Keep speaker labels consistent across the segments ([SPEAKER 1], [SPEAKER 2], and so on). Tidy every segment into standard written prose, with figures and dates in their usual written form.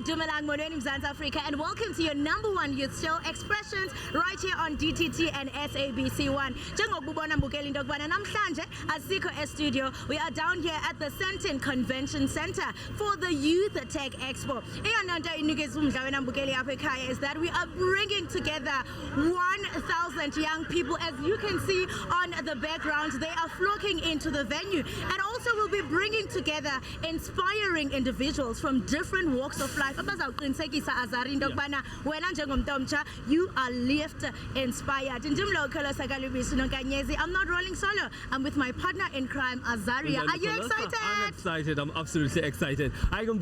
[SPEAKER 1] Dumelang Monweni Mzansi Africa, and welcome to your #1 youth show, Expressions, right here on DTT and SABC1. Njengokubona mbukeli into yokubana namhlanje asikho e-studio. We are down here at the Sandton Convention Center for the Youth-Tech Expo. Eyona nto inikeza umdla wena mbukeli apha ekhaya is that we are bringing together 1,000 young people. As you can see on the background, they are flocking into the venue, and also we'll be bringing together inspiring individuals from different walks of life. You are left inspired. I'm not rolling solo. I'm with my partner in crime, Azaria. Are you excited?
[SPEAKER 2] I'm excited. I'm absolutely excited. In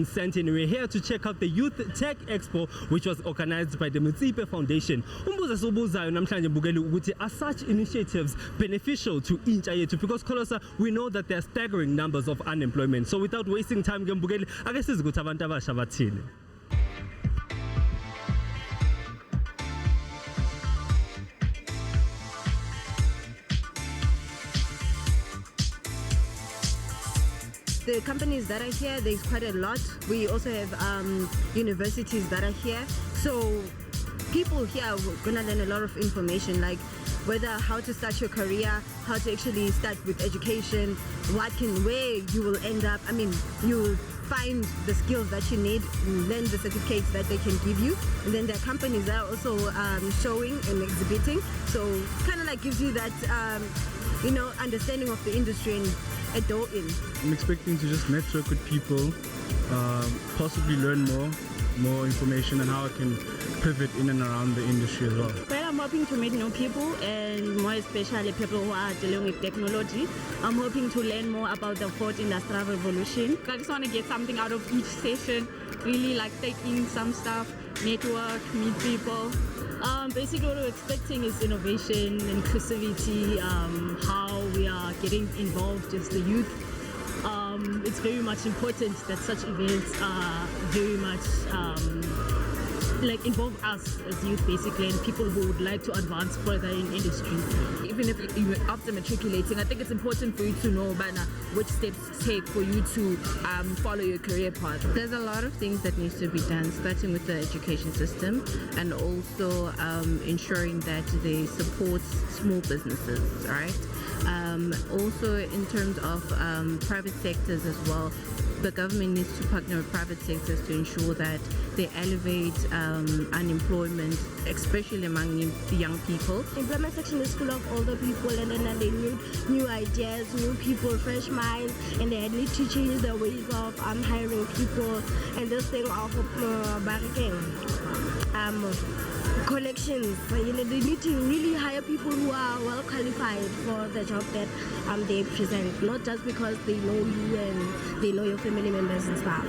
[SPEAKER 2] Sandton, we're here to check out the Youth-Tech Expo, which was organized by the Motsepe Foundation. Are such initiatives beneficial to each other? Because we know that there are staggering numbers of unemployment. So without wasting time, I guess it's good to have
[SPEAKER 1] the companies that are here, there's quite a lot. We also have universities that are here. So people here are gonna learn a lot of information, like whether how to start your career, how to actually start with education, where you will end up. I mean, you will find the skills that you need, learn the certificates that they can give you, and then there are companies that are also showing and exhibiting. So kind of like gives you that understanding of the industry and a door in.
[SPEAKER 3] I'm expecting to just network with people, possibly learn more information on how I can pivot in and around the industry as well.
[SPEAKER 4] Well, I'm hoping to meet new people, and more especially people who are dealing with technology. I'm hoping to learn more about the 4th Industrial Revolution. I just want to get something out of each session, really like taking some stuff, network, meet people. Basically what we're expecting is innovation, inclusivity, how we are getting involved as the youth. It's very much important that such events are very much involve us as youth basically, and people who would like to advance further in industry.
[SPEAKER 5] Even if you after matriculating, I think it's important for you to know which steps to take for you to follow your career path.
[SPEAKER 6] There's a lot of things that needs to be done, starting with the education system, and also ensuring that they support small businesses, right? Also in terms of private sectors as well, the government needs to partner with private sectors to ensure that they elevate unemployment, especially among the young people.
[SPEAKER 7] Employment section is full of older people, and then they need new ideas, new people, fresh minds, and they need to change the ways of hiring people, and this thing of collections. They need to really hire people who are well qualified for the job that they present, not just because they know you and they know your family members and stuff.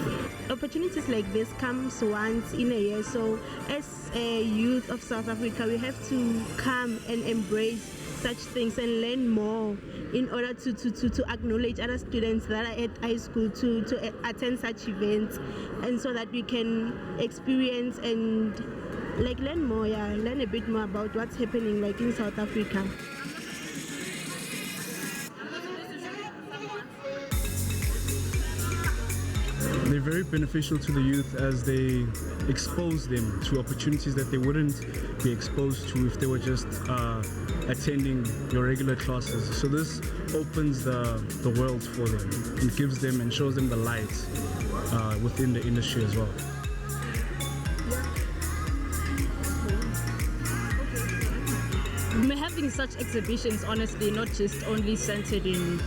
[SPEAKER 8] Opportunities like this comes once in a year, so as a youth of South Africa, we have to come and embrace such things and learn more in order to acknowledge other students that are at high school to attend such events, and so that we can experience and learn more, learn a bit more about what's happening in South Africa.
[SPEAKER 3] They're very beneficial to the youth as they expose them to opportunities that they wouldn't be exposed to if they were just attending your regular classes. So this opens the world for them and gives them and shows them the light within the industry as well.
[SPEAKER 4] Having such exhibitions, honestly, not just only centered in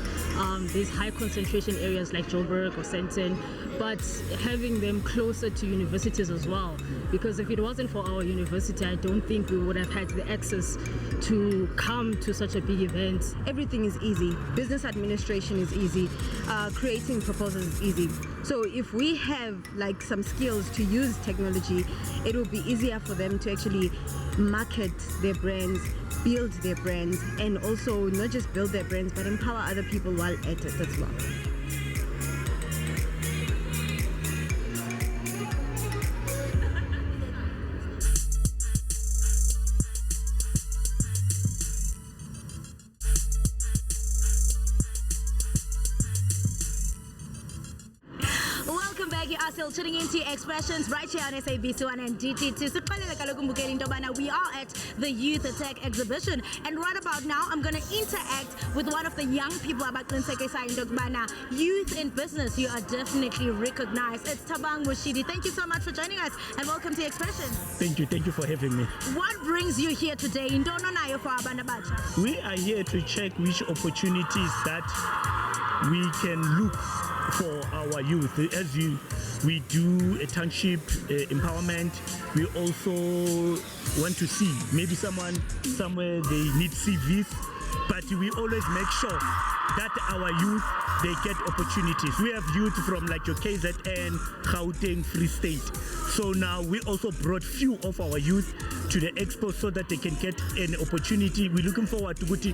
[SPEAKER 4] these high concentration areas like Joburg or Sandton, but having them closer to universities as well. Because if it wasn't for our university, I don't think we would have had the access to come to such a big event.
[SPEAKER 8] Everything is easy. Business administration is easy. Creating proposals is easy. So if we have like some skills to use technology, it will be easier for them to actually market their brands, build their brands, and also not just build their brands, but empower other people while at it as well.
[SPEAKER 1] Welcome back. You are still tuning into Expressions right here on SABC 1 and DT2. We are at the Youth-Tech Exhibition, and right about now I'm going to interact with one of the young people about youth in business. You are definitely recognized. It's Tabang Mushidi. Thank you so much for joining us, and welcome to Expressions.
[SPEAKER 9] Thank you for having me.
[SPEAKER 1] What brings you here today?
[SPEAKER 9] We are here to check which opportunities that we can look for our youth. We do a township empowerment. We also want to see maybe somewhere they need CVs, but we always make sure that our youth, they get opportunities. We have youth from like your KZN, Gauteng, Free State. So now we also brought few of our youth to the expo so that they can get an opportunity. We're looking forward to what he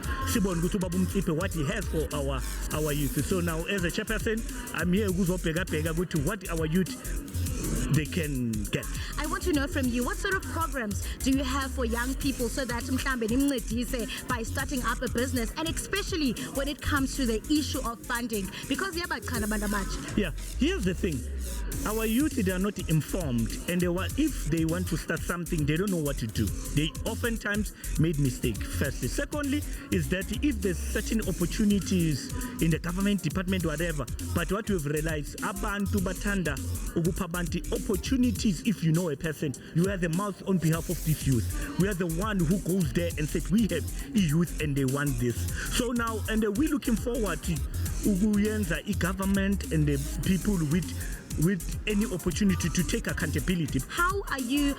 [SPEAKER 9] has for our youth. So now as a chairperson, I'm here to what our youth they can get.
[SPEAKER 1] I want to know from you, what sort of programs do you have for young people so that by starting up a business, and especially when it comes to the issue of funding? Because
[SPEAKER 9] yeah, here's the thing. Our youth, they are not informed, and if they want to start something, they don't know what to do. They oftentimes made mistakes. Firstly. Secondly, is that if there's certain opportunities in the government department, whatever, but what we've realized, abantu batanda ukuphabanti opportunities. If you know a person, you are the mouth on behalf of this youth. We are the one who goes there and said we have youth and they want this. So now, and we're looking forward to government and the people with any opportunity to take accountability.
[SPEAKER 1] How are you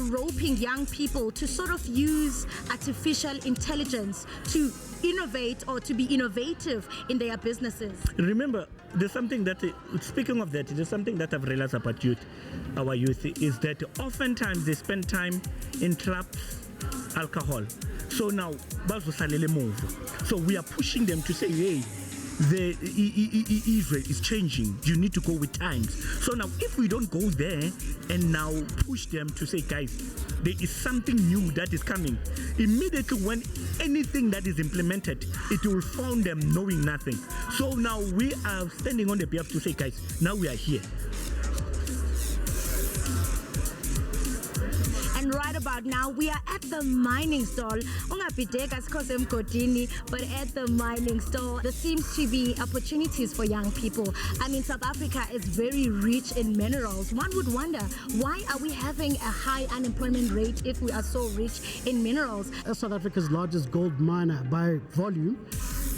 [SPEAKER 1] roping young people to sort of use artificial intelligence to innovate or to be innovative in their businesses?
[SPEAKER 9] Remember, there's something that, speaking of that, there's something that I've realized about our youth, is that oftentimes they spend time in clubs, alcohol. So now, so we are pushing them to say, hey, the Israel is changing. You need to go with times. So now, if we don't go there and now push them to say, guys, there is something new that is coming. Immediately when anything that is implemented, it will found them knowing nothing. So now we are standing on the behalf to say, guys, now we are here.
[SPEAKER 1] And right about now, we are at the mining stall. But at the mining stall, there seems to be opportunities for young people. I mean, South Africa is very rich in minerals. One would wonder, why are we having a high unemployment rate if we are so rich in minerals?
[SPEAKER 10] As South Africa's largest gold miner by volume,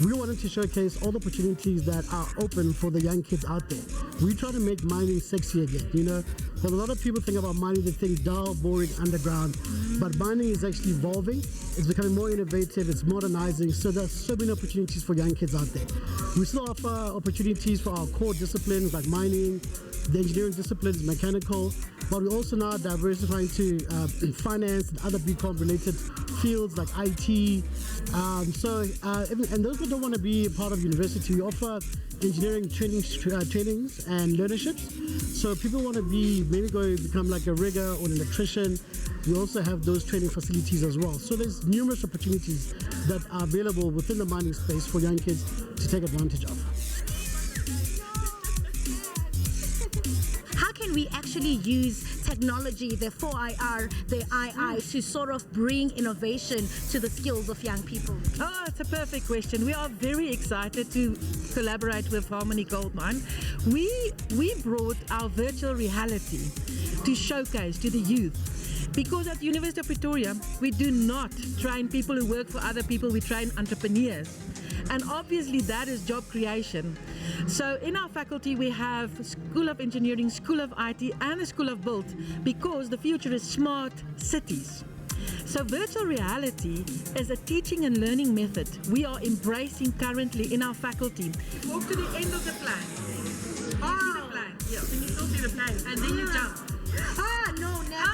[SPEAKER 10] we wanted to showcase all the opportunities that are open for the young kids out there. We try to make mining sexy again, you know. When a lot of people think about mining, they think dull, boring, underground. But mining is actually evolving. It's becoming more innovative. It's modernizing. So there's so many opportunities for young kids out there. We still offer opportunities for our core disciplines like mining, the engineering disciplines, mechanical, but we're also now diversifying to finance and other BCom related fields like IT. And those that don't want to be a part of university, we offer engineering trainings and learnerships. So people want to maybe go become like a rigger or an electrician. We also have those training facilities as well. So there's numerous opportunities that are available within the mining space for young kids to take advantage of.
[SPEAKER 1] How can we actually use technology, the 4IR, the II, to sort of bring innovation to the skills of young people?
[SPEAKER 11] Oh, it's a perfect question. We are very excited to collaborate with Harmony Gold Mine. We brought our virtual reality to showcase to the youth. Because at the University of Pretoria, we do not train people who work for other people, we train entrepreneurs. And obviously that is job creation. So in our faculty we have School of Engineering, School of IT and the School of Build, because the future is smart cities. So virtual reality is a teaching and learning method we are embracing currently in our faculty. Walk to the end of the plan. Oh, the plan. Yeah. Can you still see the plan? And then you jump.
[SPEAKER 1] No, never.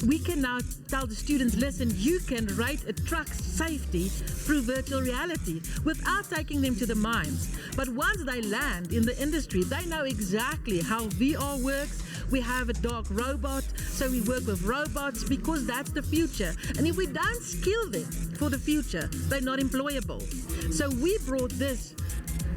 [SPEAKER 11] We can now tell the students, listen, you can rate a truck's safety through virtual reality without taking them to the mines. But once they land in the industry, they know exactly how VR works. We have a dog robot, so we work with robots because that's the future. And if we don't skill them for the future, they're not employable. So we brought this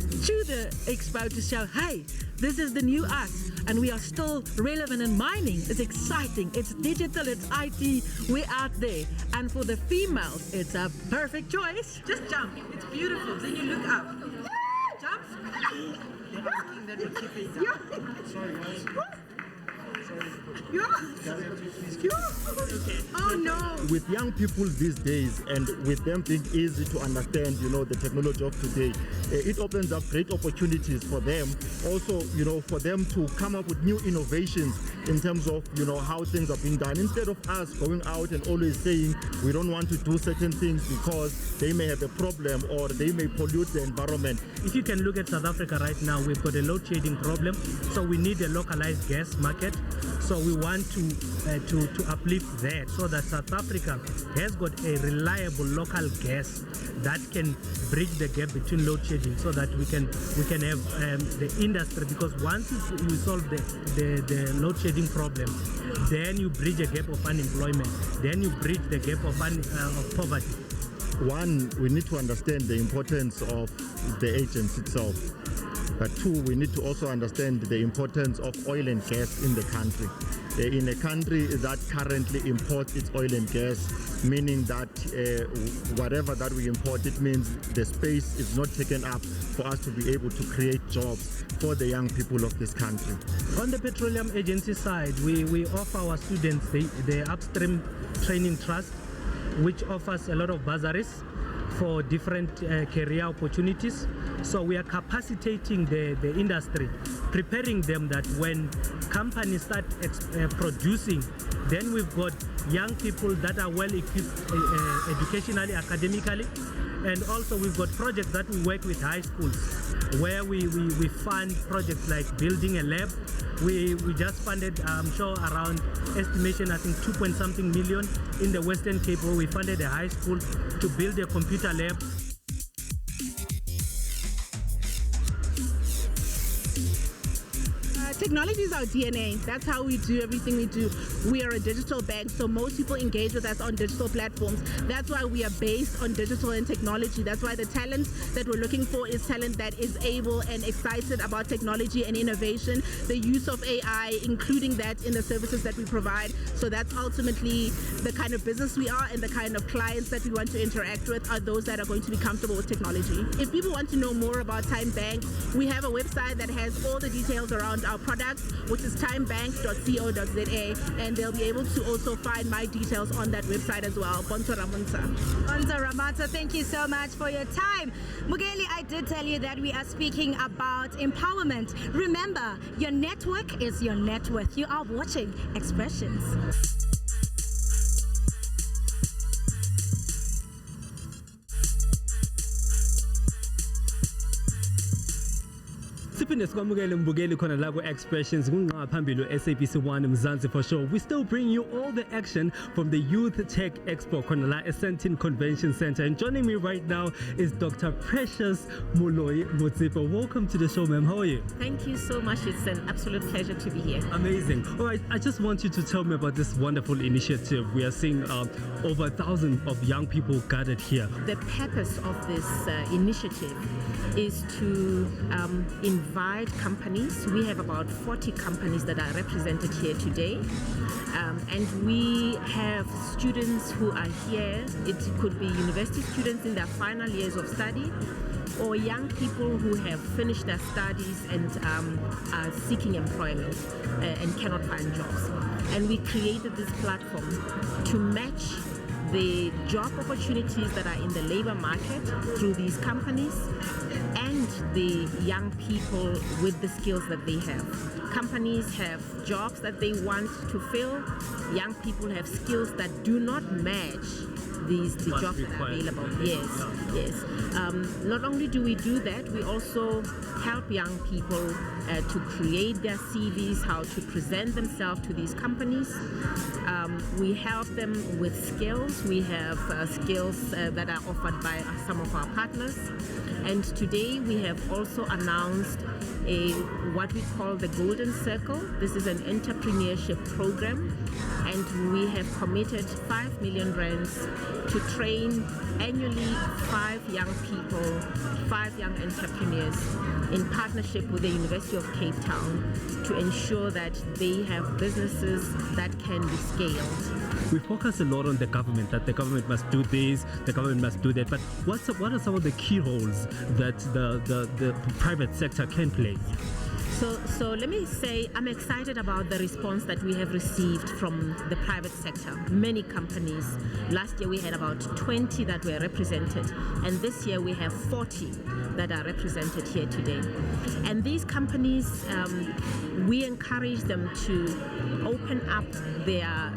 [SPEAKER 11] to the expo to show, hey, this is the new us, and we are still relevant, and mining is exciting. It's digital, it's IT, we're out there. And for the females, it's a perfect choice. Just jump, it's beautiful, then you look up. Jump. Sorry, guys.
[SPEAKER 1] Oh no!
[SPEAKER 12] With young people these days, and with them being easy to understand, the technology of today, it opens up great opportunities for them. Also, for them to come up with new innovations in terms of, how things are being done. Instead of us going out and always saying we don't want to do certain things because they may have a problem or they may pollute the environment.
[SPEAKER 2] If you can look at South Africa right now, we've got a load shedding problem, so we need a localized gas market. So we want to uplift that, so that South Africa has got a reliable local gas that can bridge the gap between load shedding, so that we can have the industry. Because once you solve the load shedding problem, then you bridge a gap of unemployment, then you bridge the gap of poverty.
[SPEAKER 12] One, we need to understand the importance of the agency itself. But two, we need to also understand the importance of oil and gas in the country. In a country that currently imports its oil and gas, meaning that whatever that we import, it means the space is not taken up for us to be able to create jobs for the young people of this country.
[SPEAKER 2] On the petroleum agency side, we offer our students the Upstream Training Trust, which offers a lot of bursaries for different career opportunities. So we are capacitating the industry, preparing them that when companies start producing, then we've got young people that are well equipped educationally, academically, and also we've got projects that we work with high schools where we fund projects like building a lab. We just funded, I'm sure, around estimation, I think 2-point-something million in the Western Cape, where we funded a high school to build a computer lab.
[SPEAKER 13] Technology is our DNA. That's how we do everything we do. We are a digital bank, so most people engage with us on digital platforms. That's why we are based on digital and technology. That's why the talent that we're looking for is talent that is able and excited about technology and innovation, the use of AI, including that in the services that we provide. So that's ultimately the kind of business we are, and the kind of clients that we want to interact with are those that are going to be comfortable with technology. If people want to know more about Time Bank, we have a website that has all the details around our products, which is timebank.co.za, and they'll be able to also find my details on that website as well. Bonto Ramonsa.
[SPEAKER 1] Bonto Ramonsa, thank you so much for your time. Mugeli, I did tell you that we are speaking about empowerment. Remember, your network is your net worth. You are watching Expressions.
[SPEAKER 2] Siphinde sikwamukele mbukeli khona la ku-Expressions kunqa phambili SABC 1 Mzansi for sure. We still bring you all the action from the Youth-Tech Expo khona la Sentin Convention Center. And joining me right now is Dr. Precious Motsepe. Welcome to the show, ma'am. How are you?
[SPEAKER 14] Thank you so much. It's an absolute pleasure to be here.
[SPEAKER 2] Amazing. All right, I just want you to tell me about this wonderful initiative. We are seeing over 1,000 of young people gathered here.
[SPEAKER 14] The purpose of this initiative is to invite companies. We have about 40 companies that are represented here today. And we have students who are here. It could be university students in their final years of study, or young people who have finished their studies and are seeking employment and cannot find jobs. And we created this platform to match the job opportunities that are in the labor market through these companies, and the young people with the skills that they have. Companies have jobs that they want to fill. Young people have skills that do not match the jobs that are available. Yes. Not only do we do that, we also help young people to create their CVs, how to present themselves to these companies. We help them with skills. We have skills that are offered by some of our partners. And today we have also announced what we call the Golden Circle. This is an entrepreneurship program, and we have committed 5 million rands to train annually 5 young people, 5 young entrepreneurs in partnership with the University of Cape Town to ensure that they have businesses that can be scaled.
[SPEAKER 2] We focus a lot on the government, that the government must do this, the government must do that, but what are some of the key roles that the private sector can play?
[SPEAKER 14] So let me say I'm excited about the response that we have received from the private sector. Many companies. Last year we had about 20 that were represented, and this year we have 40 that are represented here today. And these companies, we encourage them to open up their,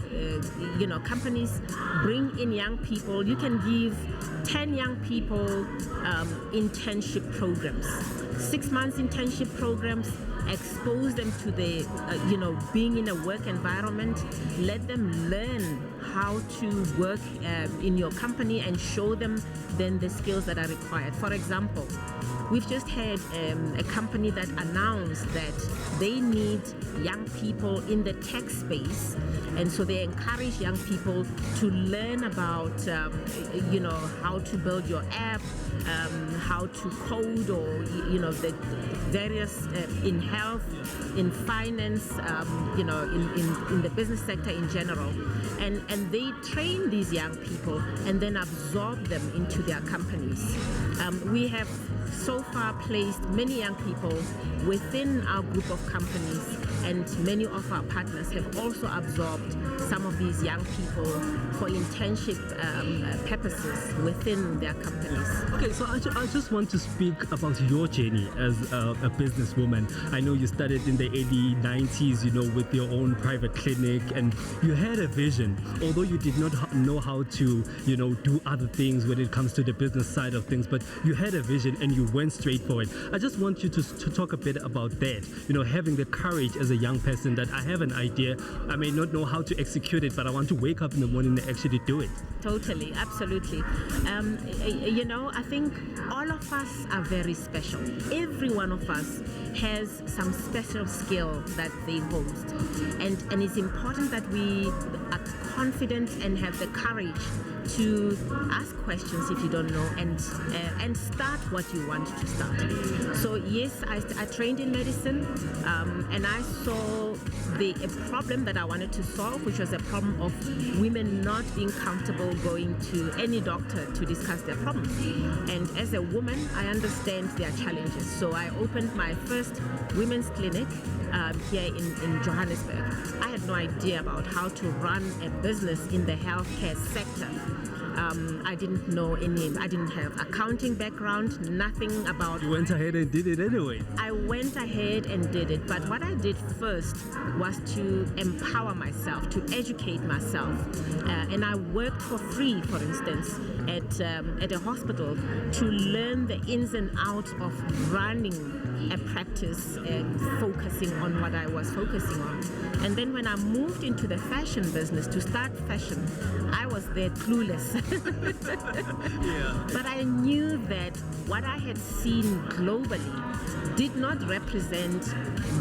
[SPEAKER 14] companies bring in young people. You can give 10 young people internship programs, 6 months internship programs. Expose them to the, being in a work environment. Let them learn how to work in your company and show them then the skills that are required. For example, we've just had a company that announced that they need young people in the tech space, and so they encourage young people to learn about, how to build your app, how to code, or the various in health, in finance, in the business sector in general, and they train these young people and then absorb them into their companies. We have so far placed many young people within our group of companies, and many of our partners have also absorbed some of these young people for internship purposes within their companies.
[SPEAKER 2] Okay, so I just want to speak about your journey as a businesswoman. I know you started in the early 90s, with your own private clinic, and you had a vision, although you did not know how to, do other things when it comes to the business side of things, but you had a vision and you went straight for it. I just want you to talk a bit about that, having the courage as a young person that I have an idea, I may not know how to execute it, but I want to wake up in the morning and actually do it.
[SPEAKER 14] Totally, absolutely. I think all of us are very special. Every one of us has some special skill that they host, and it's important that we are confident and have the courage to ask questions if you don't know, and start what you want to start. So yes, I trained in medicine, and I saw a problem that I wanted to solve, which was a problem of women not being comfortable going to any doctor to discuss their problems. And as a woman, I understand their challenges. So I opened my first women's clinic here in Johannesburg. I had no idea about how to run a business in the healthcare sector. I didn't know I didn't have accounting background, nothing about.
[SPEAKER 2] You went ahead and did it anyway.
[SPEAKER 14] I went ahead and did it, but what I did first was to empower myself, to educate myself, and I worked for free, for instance, at a hospital to learn the ins and outs of running a practice and focusing on what I was focusing on. And then when I moved into the fashion business to start fashion, I was there clueless. But I knew that what I had seen globally did not represent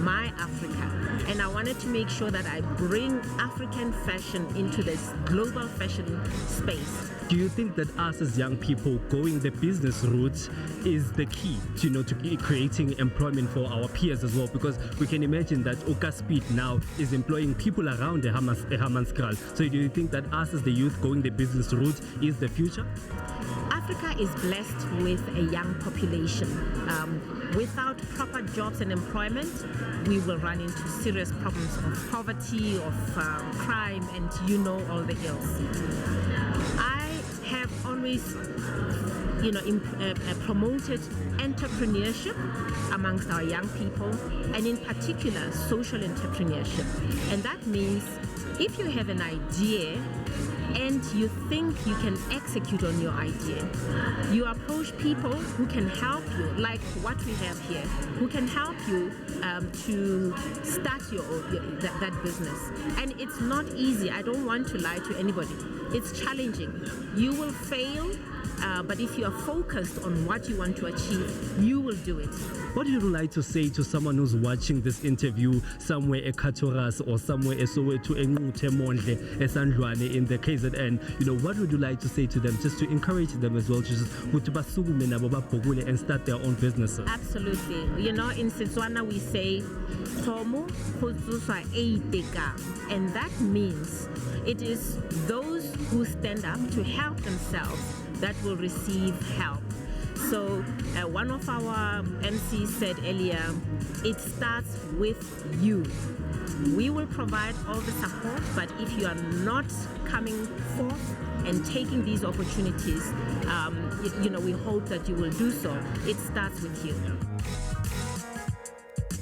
[SPEAKER 14] my Africa. And I wanted to make sure that I bring African fashion into this global fashion space.
[SPEAKER 2] Do you think that us as young people going the business route is the key to creating employment for our peers as well? Because we can imagine that Oka Speed now is employing people around the Hammanskraal. So do you think that us as the youth going the business route is the future?
[SPEAKER 14] Africa is blessed with a young population. Without proper jobs and employment, we will run into serious problems of poverty, of crime, and all the ills. I have always promoted entrepreneurship amongst our young people, and in particular social entrepreneurship. And that means if you have an idea and you think you can execute on your idea, you approach people who can help you, like what we have here, who can help you to start that business. And it's not easy. I don't want to lie to anybody. It's challenging. You will fail, but if you are focused on what you want to achieve, you will do it.
[SPEAKER 2] What would you like to say to someone who's watching this interview somewhere at Katoras or somewhere at Soweto, Mondle, Esandlwane in the KZN? What would you like to say to them, just to encourage them as well, just and start their own businesses?
[SPEAKER 14] Absolutely. In Setswana we say, and that means it is those who stand up to help themselves that will receive help. So one of our MCs said earlier, it starts with you. We will provide all the support, but if you are not coming forth and taking these opportunities, we hope that you will do so. It starts with you.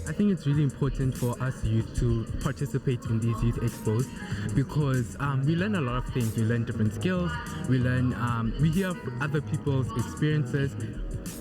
[SPEAKER 15] I think it's really important for us youth to participate in these youth expos because we learn a lot of things. We learn different skills. We hear other people's experiences,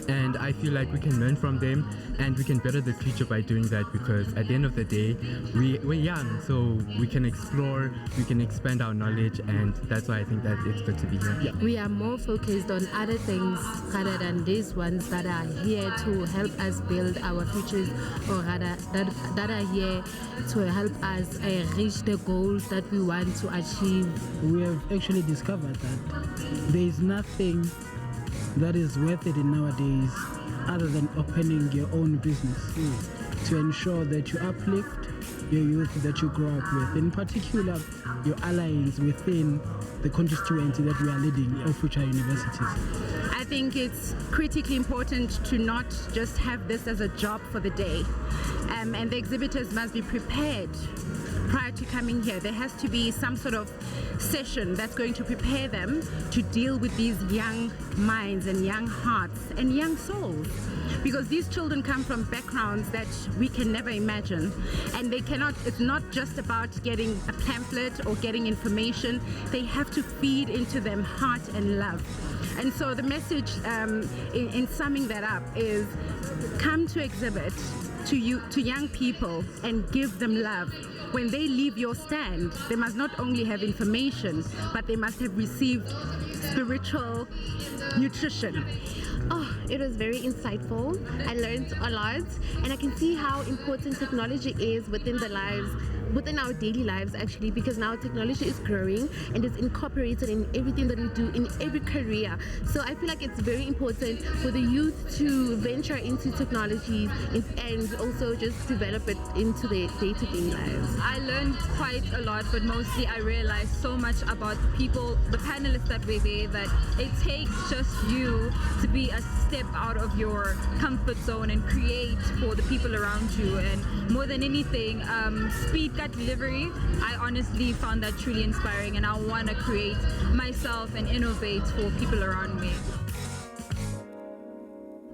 [SPEAKER 15] and I feel like we can learn from them and we can better the future by doing that, because at the end of the day, we're young, so we can explore, we can expand our knowledge, and that's why I think that it's good to be here.
[SPEAKER 6] Yeah. We are more focused on other things rather than these ones that are here to help us build our futures, or rather that are here to help us reach the goals that we want to achieve.
[SPEAKER 10] We have actually discovered that there is nothing that is worth it in nowadays other than opening your own business to ensure that you uplift your youth that you grow up with, in particular your allies within the constituency that we are leading of future universities.
[SPEAKER 16] I think it's critically important to not just have this as a job for the day, and the exhibitors must be prepared prior to coming here. There has to be some sort of session that's going to prepare them to deal with these young minds and young hearts and young souls, because these children come from backgrounds that we can never imagine, and it's not just about getting a pamphlet or getting information. They have to feed into them heart and love. And so the message in summing that up is, come to exhibit to young people and give them love. When they leave your stand, they must not only have information, but they must have received spiritual nutrition.
[SPEAKER 7] Oh, it was very insightful. I learned a lot, and I can see how important technology is within our daily lives, actually, because now technology is growing and it's incorporated in everything that we do, in every career. So I feel like it's very important for the youth to venture into technology and also just develop it into their day-to-day lives.
[SPEAKER 4] I learned quite a lot, but mostly I realized so much about people, the panelists that were there, that it takes just you to be a step out of your comfort zone and create for the people around you. And more than anything, speed cut delivery, I honestly found that truly inspiring, and I want to create myself and innovate for people around me.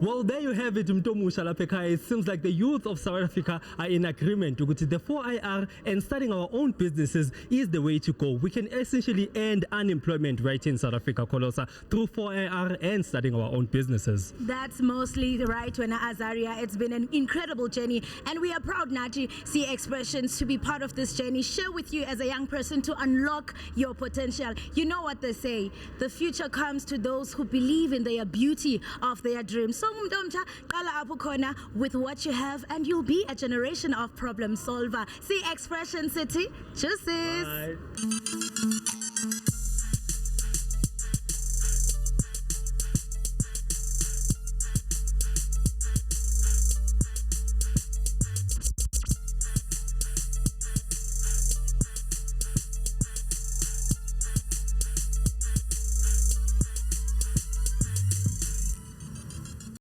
[SPEAKER 2] Well, there you have it, Mtomusha Lapeka. It seems like the youth of South Africa are in agreement with the 4IR, and starting our own businesses is the way to go. We can essentially end unemployment right in South Africa, Kolosa, through 4IR and starting our own businesses.
[SPEAKER 1] That's mostly right, Wena Azaria. It's been an incredible journey, and we are proud, Naji, see Expressions, to be part of this journey. Share with you as a young person to unlock your potential. You know what they say, the future comes to those who believe in their beauty of their dreams. So with what you have, and you'll be a generation of problem solver. See Expression City. Juices. Bye.